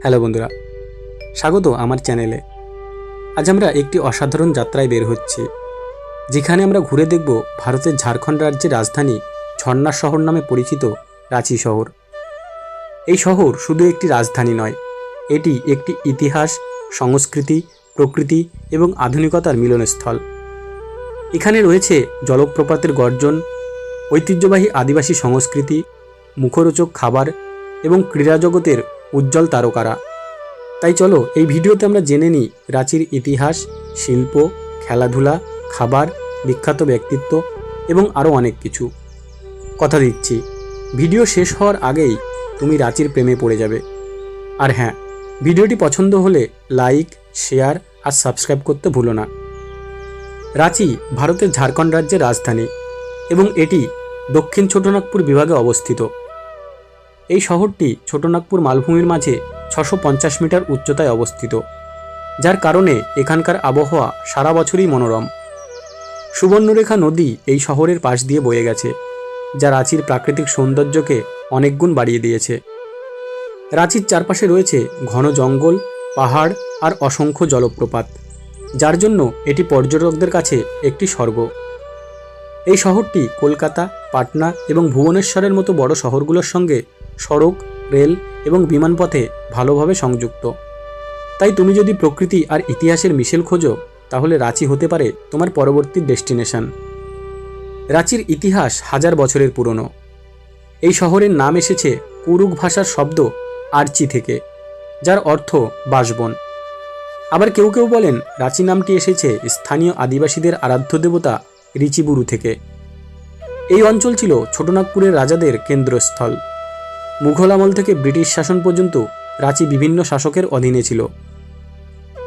Hello বন্ধুরা, স্বাগত আমার চ্যানেলে। আজ আমরা একটি অসাধারণ যাত্রায় বের হচ্ছি, যেখানে আমরা ঘুরে দেখব ভারতের ঝাড়খণ্ড রাজ্যের রাজধানী ঝর্ণা শহর নামে পরিচিত রাঁচি শহর। এই শহর শুধু একটি রাজধানী নয়, এটি একটি ইতিহাস, সংস্কৃতি, প্রকৃতি এবং আধুনিকতার মিলনস্থল। এখানে রয়েছে জলপ্রপাতের গর্জন, ঐতিহ্যবাহী আদিবাসী সংস্কৃতি, মুখরোচক খাবার এবং ক্রীড়া জগতের উজ্জ্বল তারকারা। তাই চলো এই ভিডিওতে আমরা জেনে নিই রাঁচির ইতিহাস, শিল্প, খেলাধুলা, খাবার, বিখ্যাত ব্যক্তিত্ব এবং আরও অনেক কিছু। কথা দিচ্ছি, ভিডিও শেষ হওয়ার আগেই তুমি রাঁচির প্রেমে পড়ে যাবে। আর হ্যাঁ, ভিডিওটি পছন্দ হলে লাইক, শেয়ার আর সাবস্ক্রাইব করতে ভুলো না। রাঁচি ভারতের ঝাড়খণ্ড রাজ্যের রাজধানী এবং এটি দক্ষিণ ছোটনাগপুর বিভাগে অবস্থিত। এই শহরটি ছোটনাগপুর মালভূমির মাঝে 650 মিটার উচ্চতায় অবস্থিত, যার কারণে এখানকার আবহাওয়া সারা বছরই মনোরম। সুবর্ণরেখা নদী এই শহরের পাশ দিয়ে বয়ে গেছে, যা রাঁচির প্রাকৃতিক সৌন্দর্যকে অনেক গুণ বাড়িয়ে দিয়েছে। রাঁচির চারপাশে রয়েছে ঘন জঙ্গল, পাহাড় আর অসংখ্য জলপ্রপাত, যার জন্য এটি পর্যটকদের কাছে একটি স্বর্গ। এই শহরটি কলকাতা, পাটনা এবং ভুবনেশ্বরের মতো বড় শহরগুলোর সঙ্গে সড়ক, রেল এবং বিমানপথে ভালোভাবে সংযুক্ত। তাই তুমি যদি প্রকৃতি আর ইতিহাসের মিশেল খোঁজো, তাহলে রাঁচি হতে পারে তোমার পরবর্তী ডেস্টিনেশন। রাঁচির ইতিহাস হাজার বছরের পুরনো। এই শহরের নাম এসেছে কুরুক ভাষার শব্দ আর্চি থেকে, যার অর্থ বাসবন। আবার কেউ কেউ বলেন রাঁচি নামটি এসেছে স্থানীয় আদিবাসীদের আরাধ্য দেবতা রিচিবুরু থেকে। এই অঞ্চল ছিল ছোটনাগপুরের রাজাদের কেন্দ্রস্থল। মুঘল আমল থেকে ব্রিটিশ শাসন পর্যন্ত রাঁচি বিভিন্ন শাসকের অধীনে ছিল।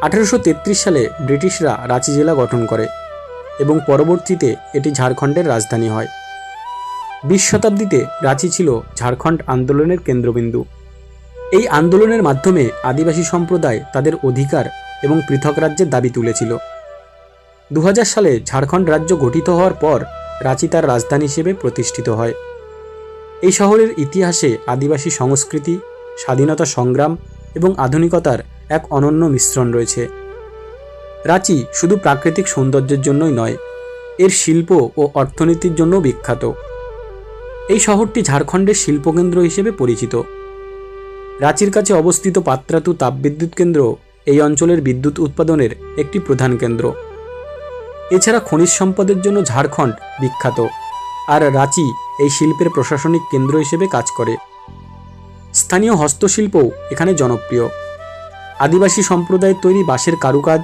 1833 সালে ব্রিটিশরা রাঁচি জেলা গঠন করে এবং পরবর্তীতে এটি ঝাড়খণ্ডের রাজধানী হয়। 20 শতাব্দীতে রাঁচি ছিল ঝাড়খণ্ড আন্দোলনের কেন্দ্রবিন্দু। এই আন্দোলনের মাধ্যমে আদিবাসী সম্প্রদায় তাদের অধিকার এবং পৃথক রাজ্যের দাবি তুলেছিল। 2000 সালে ঝাড়খণ্ড রাজ্য গঠিত হওয়ার পর রাঁচি তার রাজধানী হিসেবে প্রতিষ্ঠিত হয়। এই শহরের ইতিহাসে আদিবাসী সংস্কৃতি, স্বাধীনতা সংগ্রাম এবং আধুনিকতার এক অনন্য মিশ্রণ রয়েছে। রাঁচি শুধু প্রাকৃতিক সৌন্দর্যের জন্যই নয়, এর শিল্প ও অর্থনীতির জন্যও বিখ্যাত। এই শহরটি ঝাড়খণ্ডের শিল্পকেন্দ্র হিসেবে পরিচিত। রাঁচির কাছে অবস্থিত পাত্রাতু তাপবিদ্যুৎ কেন্দ্র এই অঞ্চলের বিদ্যুৎ উৎপাদনের একটি প্রধান কেন্দ্র। এছাড়া খনিজ সম্পদের জন্য ঝাড়খণ্ড বিখ্যাত, আর রাঁচি এই শিল্পের প্রশাসনিক কেন্দ্র হিসেবে কাজ করে। স্থানীয় হস্তশিল্পও এখানে জনপ্রিয়। আদিবাসী সম্প্রদায়ের তৈরি বাঁশের কারুকাজ,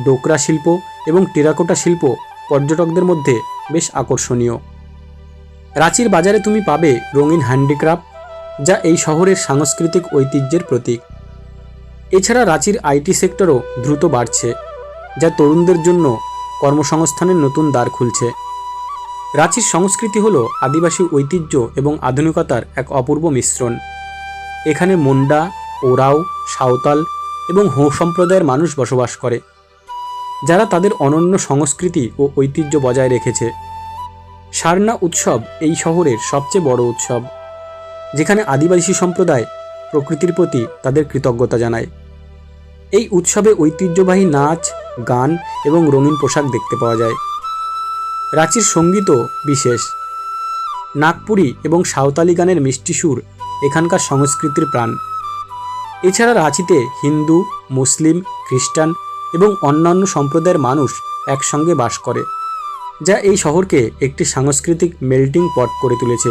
ডোকরা শিল্প এবং টেরাকোটা শিল্প পর্যটকদের মধ্যে বেশ আকর্ষণীয়। রাঁচির বাজারে তুমি পাবে রঙিন হ্যান্ডিক্রাফট, যা এই শহরের সাংস্কৃতিক ঐতিহ্যের প্রতীক। এছাড়া রাঁচির আইটি সেক্টরও দ্রুত বাড়ছে, যা তরুণদের জন্য কর্মসংস্থানের নতুন দ্বার খুলছে। রাঁচির সংস্কৃতি হল আদিবাসী ঐতিহ্য এবং আধুনিকতার এক অপূর্ব মিশ্রণ। এখানে মুন্ডা, ওরাও, সাঁওতাল এবং হো সম্প্রদায়ের মানুষ বসবাস করে, যারা তাদের অনন্য সংস্কৃতি ও ঐতিহ্য বজায় রেখেছে। সারনা উৎসব এই শহরের সবচেয়ে বড় উৎসব, যেখানে আদিবাসী সম্প্রদায় প্রকৃতির প্রতি তাদের কৃতজ্ঞতা জানায়। এই উৎসবে ঐতিহ্যবাহী নাচ, গান এবং রঙিন পোশাক দেখতে পাওয়া যায়। রাঁচির সঙ্গীতও বিশেষ। নাগপুরি এবং সাঁওতালি গানের মিষ্টি সুর এখানকার সংস্কৃতির প্রাণ। এছাড়া রাঁচিতে হিন্দু, মুসলিম, খ্রিস্টান এবং অন্যান্য সম্প্রদায়ের মানুষ একসঙ্গে বাস করে, যা এই শহরকে একটি সাংস্কৃতিক মেল্টিং পট করে তুলেছে।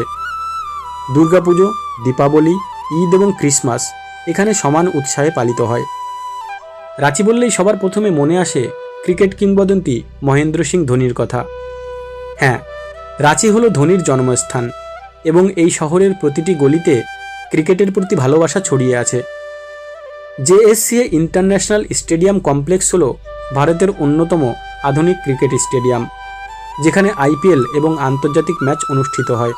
দুর্গাপুজো, দীপাবলি, ঈদ এবং ক্রিসমাস এখানে সমান উৎসাহে পালিত হয়। রাঁচি বললেই সবার প্রথমে মনে আসে ক্রিকেট কিংবদন্তি মহেন্দ্র সিং ধোনির কথা। হ্যাঁ, রাঁচি হলো ধোনির জন্মস্থান এবং এই শহরের প্রতিটি গলিতে ক্রিকেটের প্রতি ভালোবাসা ছড়িয়ে আছে। জেএসসিএ ইন্টারন্যাশনাল স্টেডিয়াম কমপ্লেক্স হল ভারতের অন্যতম আধুনিক ক্রিকেট স্টেডিয়াম, যেখানে আইপিএল এবং আন্তর্জাতিক ম্যাচ অনুষ্ঠিত হয়।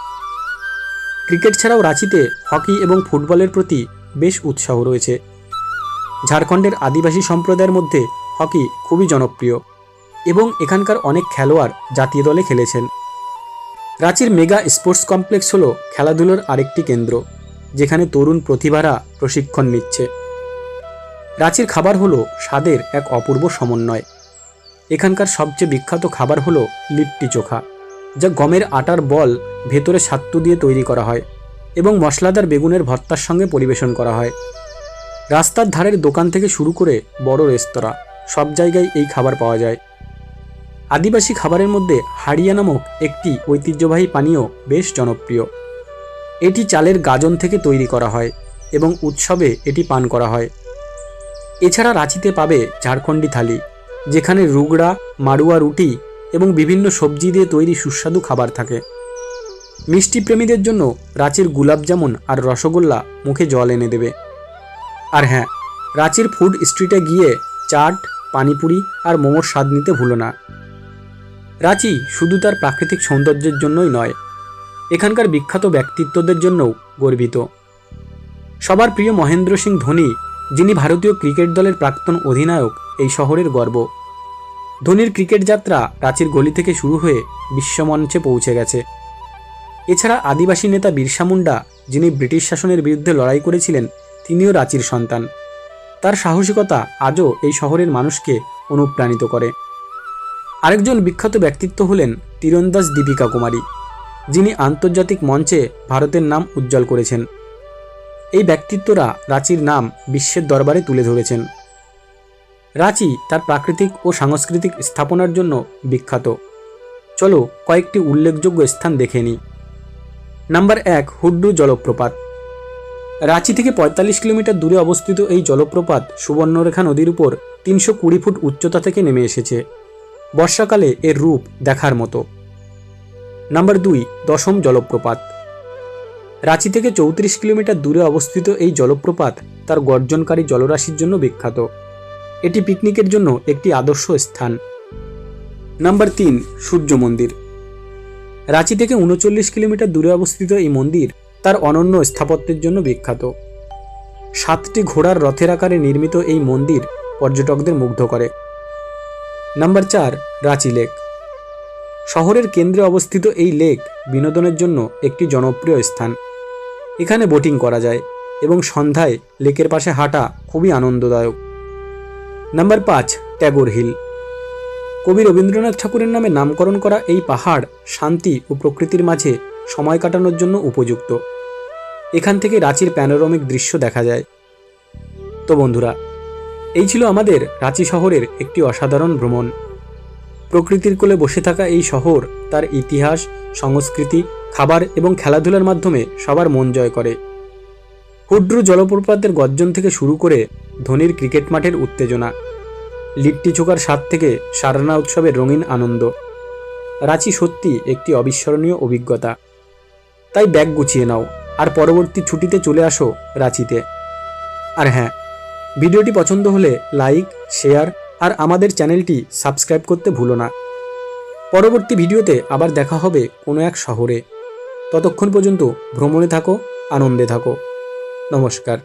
ক্রিকেট ছাড়াও রাঁচিতে হকি এবং ফুটবলের প্রতি বেশ উৎসাহ রয়েছে। ঝাড়খণ্ডের আদিবাসী সম্প্রদায়ের মধ্যে হকি খুবই জনপ্রিয় এবং এখানকার অনেক খেলোয়াড় জাতীয় দলে খেলেছেন। রাঁচির মেগা স্পোর্টস কমপ্লেক্স হল খেলাধুলার আরেকটি কেন্দ্র, যেখানে তরুণ প্রতিভারা প্রশিক্ষণ নিচ্ছে। রাঁচির খাবার হলো স্বাদের এক অপূর্ব সমন্বয়। এখানকার সবচেয়ে বিখ্যাত খাবার হলো লিট্টি চোখা, যা গমের আটার বল ভেতরে সাত্তু দিয়ে তৈরি করা হয় এবং মশলাদার বেগুনের ভর্তার সঙ্গে পরিবেশন করা হয়। রাস্তার ধারের দোকান থেকে শুরু করে বড় রেস্তোরাঁ, সব জায়গায় এই খাবার পাওয়া যায়। আদিবাসী খাবারের মধ্যে হাড়িয়া নামক একটি ঐতিহ্যবাহী পানীয় বেশ জনপ্রিয়। এটি চালের গাজন থেকে তৈরি করা হয় এবং উৎসবে এটি পান করা হয়। এছাড়া রাঁচিতে পাবে ঝাড়খণ্ডী থালি, যেখানে রুগড়া, মাড়ুয়া রুটি এবং বিভিন্ন সবজি দিয়ে তৈরি সুস্বাদু খাবার থাকে। মিষ্টি প্রেমীদের জন্য রাঁচির গুলাবজামুন আর রসগোল্লা মুখে জল এনে দেবে। আর হ্যাঁ, রাঁচির ফুড স্ট্রিটে গিয়ে চাট, পানিপুরি আর মোমোর স্বাদ নিতে ভুলো না। রাঁচি শুধু তার প্রাকৃতিক সৌন্দর্যের জন্যই নয়, এখানকার বিখ্যাত ব্যক্তিত্বদের জন্যও গর্বিত। সবার প্রিয় মহেন্দ্র সিং ধোনি, যিনি ভারতীয় ক্রিকেট দলের প্রাক্তন অধিনায়ক, এই শহরের গর্ব। ধোনির ক্রিকেট যাত্রা রাঁচির গলি থেকে শুরু হয়ে বিশ্বমঞ্চে পৌঁছে গেছে। এছাড়া আদিবাসী নেতা বিরসা মুন্ডা, যিনি ব্রিটিশ শাসনের বিরুদ্ধে লড়াই করেছিলেন, তিনিও রাঁচির সন্তান। তার সাহসিকতা আজও এই শহরের মানুষকে অনুপ্রাণিত করে। আরেকজন বিখ্যাত ব্যক্তিত্ব হলেন তীরন্দাজ দীপিকা কুমারী, যিনি আন্তর্জাতিক মঞ্চে ভারতের নাম উজ্জ্বল করেছেন। এই ব্যক্তিত্বরা রাঁচির নাম বিশ্বের দরবারে তুলে ধরেছেন। রাঁচি তার প্রাকৃতিক ও সাংস্কৃতিক স্থাপনার জন্য বিখ্যাত। চলো কয়েকটি উল্লেখযোগ্য স্থান দেখে নিই। নাম্বার 1, হুড্রু জলপ্রপাত। রাঁচি থেকে ৪৫ কিলোমিটার দূরে অবস্থিত এই জলপ্রপাত সুবর্ণরেখা নদীর উপর ৩২০ ফুট উচ্চতা থেকে নেমে এসেছে। বর্ষাকালে এর রূপ দেখার মতো। নাম্বার 2, দশম জলপ্রপাত। রাঁচি থেকে ৩৪ কিলোমিটার দূরে অবস্থিত এই জলপ্রপাত তার গর্জনকারী জলরাশির জন্য বিখ্যাত। এটি পিকনিকের জন্য একটি আদর্শ স্থান। নাম্বার 3, সূর্য মন্দির। রাঁচি থেকে ৩৯ কিলোমিটার দূরে অবস্থিত এই মন্দির তার অনন্য স্থাপত্যের জন্য বিখ্যাত। 7টি ঘোড়ার রথের আকারে নির্মিত এই মন্দির পর্যটকদের মুগ্ধ করে। Number 4, Ranchi lake. শহরের কেন্দ্রে অবস্থিত এই লেক বিনোদনের জন্য একটি জনপ্রিয় স্থান। এখানে বোটিং করা যায় এবং সন্ধ্যায় লেকের পাশে হাঁটা খুবই আনন্দদায়ক। Number 5, Tagore hill. কবি রবীন্দ্রনাথ ঠাকুরের নামে নামকরণ করা এই পাহাড় শান্তি ও প্রকৃতির মাঝে সময় কাটানোর জন্য উপযুক্ত। এখান থেকে রাঁচির প্যানোরামিক দৃশ্য দেখা যায়। তো বন্ধুরা, এই ছিল আমাদের রাঁচি শহরের একটি অসাধারণ ভ্রমণ। প্রকৃতির কোলে বসে থাকা এই শহর তার ইতিহাস, সংস্কৃতি, খাবার এবং খেলাধুলার মাধ্যমে সবার মন জয় করে। হুড্রু জলপ্রপাতের গর্জন থেকে শুরু করে ধোনির ক্রিকেট মাঠের উত্তেজনা, লিট্টি চোখার স্বাদ থেকে সারানা উৎসবের রঙিন আনন্দ, রাঁচি সত্যি একটি অবিস্মরণীয় অভিজ্ঞতা। তাই ব্যাগ গুছিয়ে নাও আর পরবর্তী ছুটিতে চলে আসো রাঁচিতে। আর হ্যাঁ, ভিডিওটি পছন্দ হলে লাইক, শেয়ার আর আমাদের চ্যানেলটি সাবস্ক্রাইব করতে ভুলো না। পরবর্তী ভিডিওতে আবার দেখা হবে কোনো এক শহরে। ততক্ষণ পর্যন্ত ভ্রমণে থাকো, আনন্দে থাকো। নমস্কার।